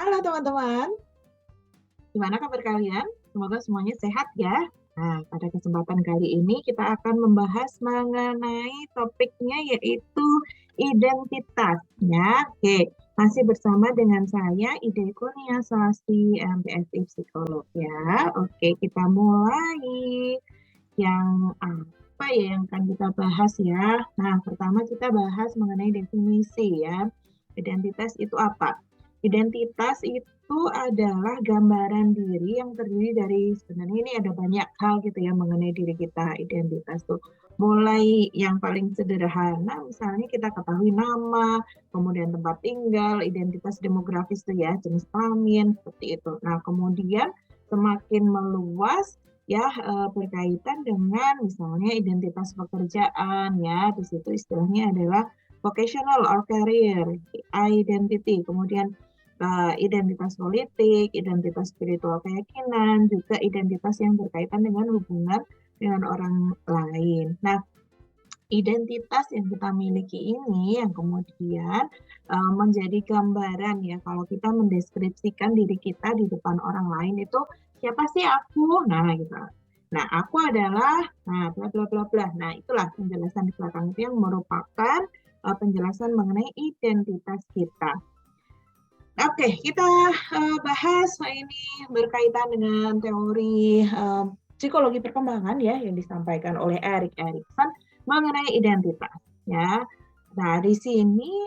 Halo teman-teman, gimana kabar kalian? Semoga semuanya sehat ya. Nah, pada kesempatan kali ini kita akan membahas mengenai topiknya yaitu identitas ya. Oke, masih bersama dengan saya Ide Kurnia Sasti MPSI Psikolog ya. Oke, kita mulai yang apa ya yang akan kita bahas ya. Nah, pertama kita bahas mengenai definisi ya. Identitas itu apa? Identitas itu adalah gambaran diri yang terdiri dari sebenarnya ini ada banyak hal gitu ya mengenai diri kita. Identitas tuh mulai yang paling sederhana misalnya kita ketahui nama, kemudian tempat tinggal, identitas demografis tuh ya, jenis kelamin seperti itu. Nah, kemudian semakin meluas ya berkaitan dengan misalnya identitas pekerjaan ya, di situ istilahnya adalah vocational or career identity, kemudian identitas politik, identitas spiritual keyakinan, juga identitas yang berkaitan dengan hubungan dengan orang lain. Nah, identitas yang kita miliki ini yang kemudian menjadi gambaran ya kalau kita mendeskripsikan diri kita di depan orang lain itu siapa sih aku? Nah, gitu. Nah, aku adalah nah bla bla bla bla. Nah, itulah penjelasan di belakang itu yang merupakan penjelasan mengenai identitas kita. Oke, kita bahas ini berkaitan dengan teori psikologi perkembangan ya yang disampaikan oleh Erik Erikson mengenai identitas ya. Nah, di sini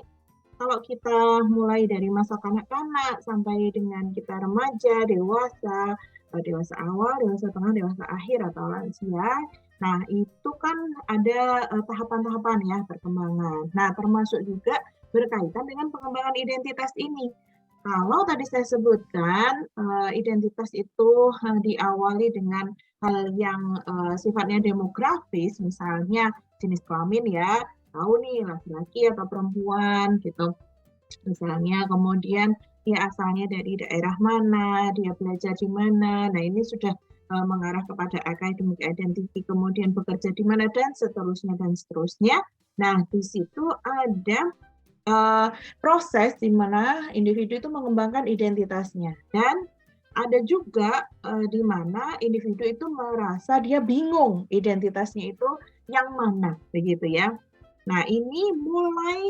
kalau kita mulai dari masa kanak-kanak sampai dengan kita remaja, dewasa, dewasa awal, dewasa tengah, dewasa akhir atau lansia. Nah, itu kan ada tahapan-tahapan ya perkembangan. Nah, termasuk juga berkaitan dengan pengembangan identitas ini. Kalau tadi saya sebutkan identitas itu diawali dengan hal yang sifatnya demografis, misalnya jenis kelamin ya, tahu nih laki-laki atau perempuan gitu. Misalnya kemudian dia asalnya dari daerah mana, dia belajar di mana. Nah, ini sudah mengarah kepada academic identity, kemudian bekerja di mana dan seterusnya dan seterusnya. Nah, di situ ada proses di mana individu itu mengembangkan identitasnya dan ada juga di mana individu itu merasa dia bingung identitasnya itu yang mana begitu ya. Nah, ini mulai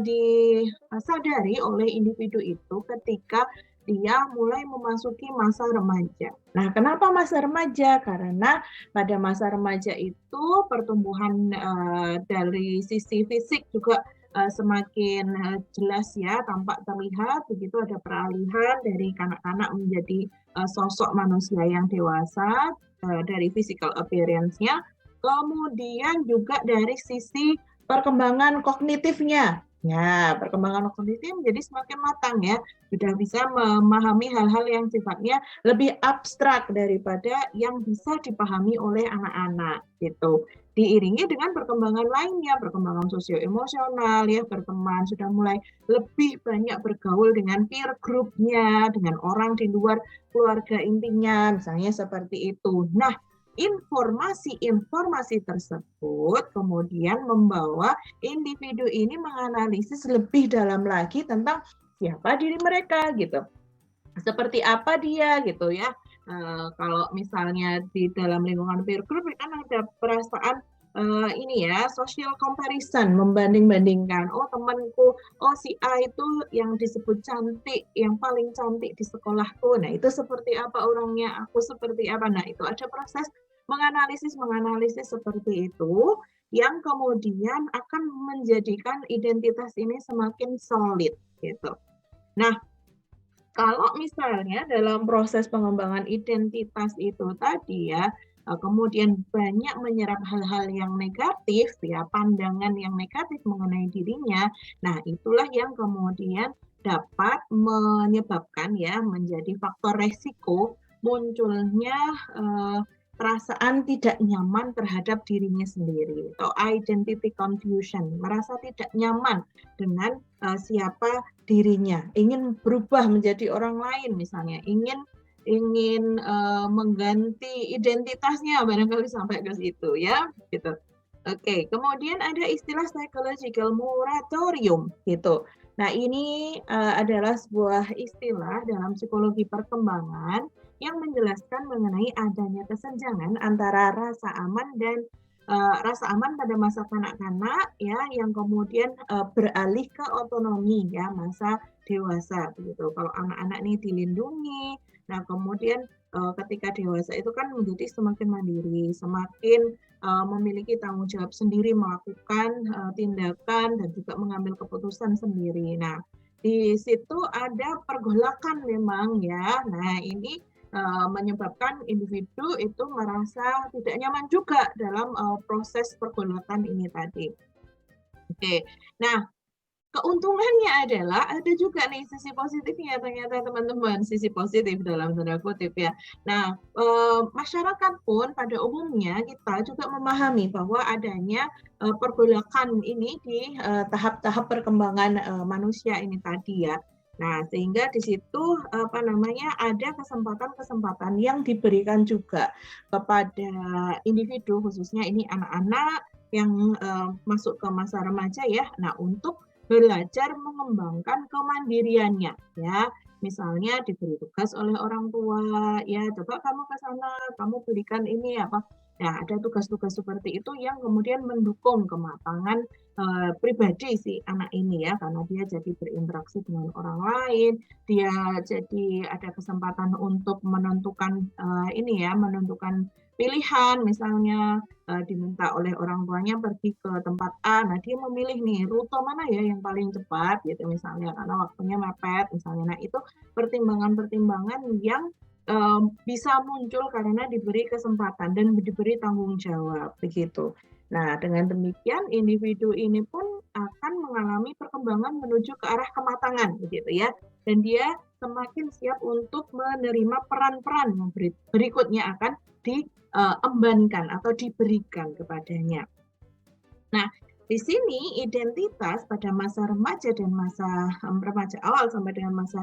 disadari oleh individu itu ketika dia mulai memasuki masa remaja. Nah, kenapa masa remaja? Karena pada masa remaja itu pertumbuhan dari sisi fisik juga semakin jelas ya, tampak terlihat begitu ada peralihan dari kanak-kanak menjadi sosok manusia yang dewasa dari physical appearance-nya. Kemudian juga dari sisi perkembangan kognitifnya. Ya, perkembangan kognitif menjadi semakin matang ya, sudah bisa memahami hal-hal yang sifatnya lebih abstrak daripada yang bisa dipahami oleh anak-anak gitu. Diiringi dengan perkembangan lainnya, perkembangan sosio-emosional ya, berteman, sudah mulai lebih banyak bergaul dengan peer group-nya, dengan orang di luar keluarga intinya, misalnya seperti itu. Nah, informasi-informasi tersebut kemudian membawa individu ini menganalisis lebih dalam lagi tentang siapa diri mereka gitu. Seperti apa dia gitu ya. Kalau misalnya di dalam lingkungan peer group kan ada perasaan ini ya, social comparison, membanding-bandingkan. Oh, temanku, oh si A itu yang disebut cantik, yang paling cantik di sekolahku. Nah, itu seperti apa orangnya, aku seperti apa. Nah, itu ada proses menganalisis seperti itu yang kemudian akan menjadikan identitas ini semakin solid gitu. Nah, kalau misalnya dalam proses pengembangan identitas itu tadi ya, kemudian banyak menyerap hal-hal yang negatif ya, pandangan yang negatif mengenai dirinya, nah itulah yang kemudian dapat menyebabkan ya menjadi faktor resiko munculnya perasaan tidak nyaman terhadap dirinya sendiri atau identity confusion, merasa tidak nyaman dengan siapa dirinya, ingin berubah menjadi orang lain misalnya, ingin mengganti identitasnya barangkali sampai ke situ ya gitu. Oke, kemudian ada istilah psychological moratorium gitu. Nah, ini adalah sebuah istilah dalam psikologi perkembangan yang menjelaskan mengenai adanya kesenjangan antara rasa aman pada masa kanak-kanak ya yang kemudian beralih ke otonomi ya masa dewasa begitu. Kalau anak-anak ini dilindungi, nah kemudian ketika dewasa itu kan menjadi semakin mandiri, semakin memiliki tanggung jawab sendiri melakukan tindakan dan juga mengambil keputusan sendiri. Nah, di situ ada pergolakan memang ya. Nah, ini menyebabkan individu itu merasa tidak nyaman juga dalam proses pergolakan ini tadi. Oke, nah keuntungannya adalah ada juga nih sisi positifnya ternyata teman-teman, sisi positif dalam tanda kutip ya. Nah, masyarakat pun pada umumnya kita juga memahami bahwa adanya pergolakan ini di tahap-tahap perkembangan manusia ini tadi ya. Nah, sehingga di situ ada kesempatan-kesempatan yang diberikan juga kepada individu khususnya ini anak-anak yang masuk ke masa remaja ya. Nah, untuk belajar mengembangkan kemandiriannya ya. Misalnya diberi tugas oleh orang tua, ya coba kamu ke sana, kamu belikan ini apa. Nah, ada tugas-tugas seperti itu yang kemudian mendukung kematangan pribadi si anak ini ya, karena dia jadi berinteraksi dengan orang lain, dia jadi ada kesempatan untuk menentukan menentukan pilihan misalnya diminta oleh orang tuanya pergi ke tempat A, nah dia memilih nih rute mana ya yang paling cepat gitu misalnya karena waktunya mepet misalnya. Nah itu pertimbangan-pertimbangan yang bisa muncul karena diberi kesempatan dan diberi tanggung jawab begitu. Nah dengan demikian individu ini pun akan mengalami perkembangan menuju ke arah kematangan begitu ya, dan dia semakin siap untuk menerima peran-peran yang berikutnya akan diembankan atau diberikan kepadanya. Nah, di sini identitas pada masa remaja dan masa remaja awal sampai dengan masa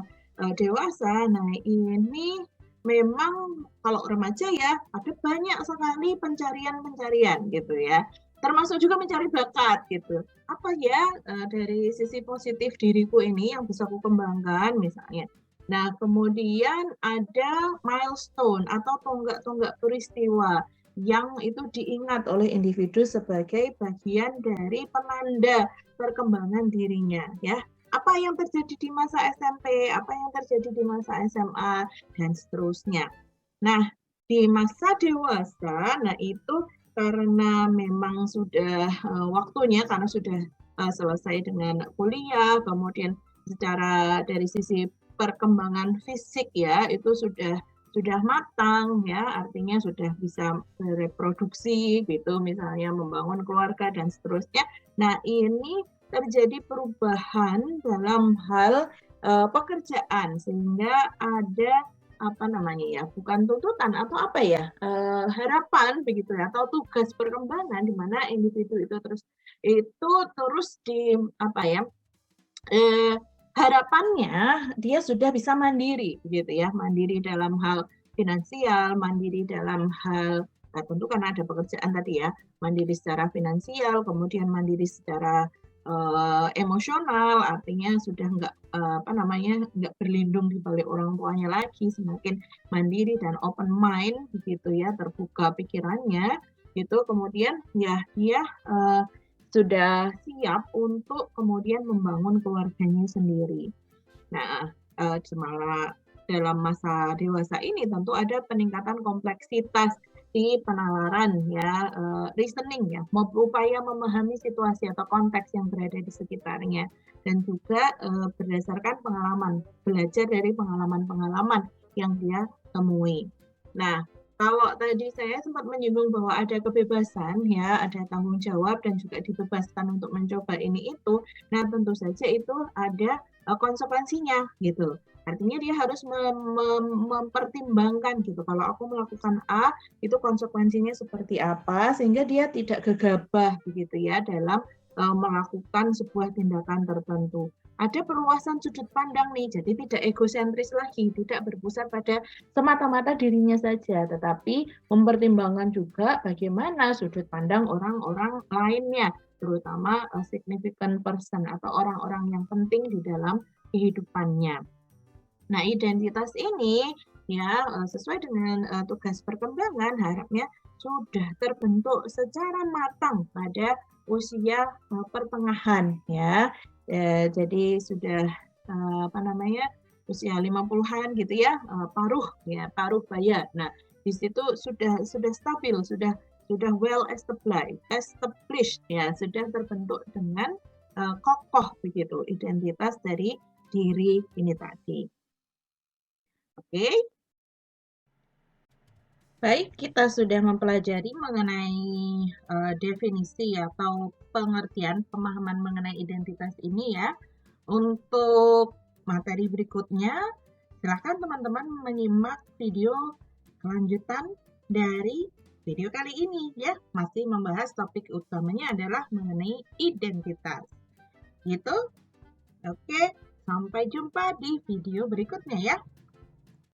dewasa, nah ini memang kalau remaja ya ada banyak sekali pencarian-pencarian gitu ya, termasuk juga mencari bakat gitu. Apa ya dari sisi positif diriku ini yang bisa aku kembangkan misalnya. Nah, kemudian ada milestone atau tonggak-tonggak peristiwa yang itu diingat oleh individu sebagai bagian dari penanda perkembangan dirinya ya. Apa yang terjadi di masa SMP, apa yang terjadi di masa SMA dan seterusnya. Nah, di masa dewasa, nah itu karena memang sudah waktunya karena sudah selesai dengan kuliah, kemudian secara dari sisi perkembangan fisik ya itu sudah matang ya, artinya sudah bisa bereproduksi gitu misalnya membangun keluarga dan seterusnya. Nah, ini terjadi perubahan dalam hal pekerjaan sehingga ada bukan tuntutan atau harapan begitu ya, atau tugas perkembangan di mana individu itu terus harapannya dia sudah bisa mandiri begitu ya, mandiri dalam hal finansial, mandiri dalam hal tentu karena ada pekerjaan tadi ya, mandiri secara finansial, kemudian mandiri secara emosional, artinya sudah nggak berlindung di balik orang tuanya lagi, semakin mandiri dan open mind begitu ya, terbuka pikirannya gitu. Kemudian ya dia sudah siap untuk kemudian membangun keluarganya sendiri. Nah, dalam masa dewasa ini tentu ada peningkatan kompleksitas di penalaran ya, reasoning ya, berupaya memahami situasi atau konteks yang berada di sekitarnya, dan juga berdasarkan pengalaman, belajar dari pengalaman-pengalaman yang dia temui. Nah, kalau tadi saya sempat menyinggung bahwa ada kebebasan ya, ada tanggung jawab dan juga dibebaskan untuk mencoba ini itu. Nah, tentu saja itu ada konsekuensinya gitu. Artinya dia harus mempertimbangkan gitu. Kalau aku melakukan A, itu konsekuensinya seperti apa sehingga dia tidak gegabah begitu ya dalam melakukan sebuah tindakan tertentu. Ada perluasan sudut pandang nih, jadi tidak egosentris lagi, tidak berpusat pada semata-mata dirinya saja, tetapi mempertimbangkan juga bagaimana sudut pandang orang-orang lainnya, terutama significant person atau orang-orang yang penting di di dalam kehidupannya. Nah, identitas ini ya sesuai dengan tugas perkembangan harapnya sudah terbentuk secara matang pada usia pertengahan ya. Jadi sudah usia 50-an gitu ya, paruh baya. Nah, di situ sudah stabil, sudah well established ya, sudah terbentuk dengan kokoh begitu identitas dari diri ini tadi. Oke. Baik, kita sudah mempelajari mengenai definisi atau pengertian pemahaman mengenai identitas ini ya. Untuk materi berikutnya, silakan teman-teman menyimak video kelanjutan dari video kali ini ya. Masih membahas topik utamanya adalah mengenai identitas. Gitu. Oke, sampai jumpa di video berikutnya ya.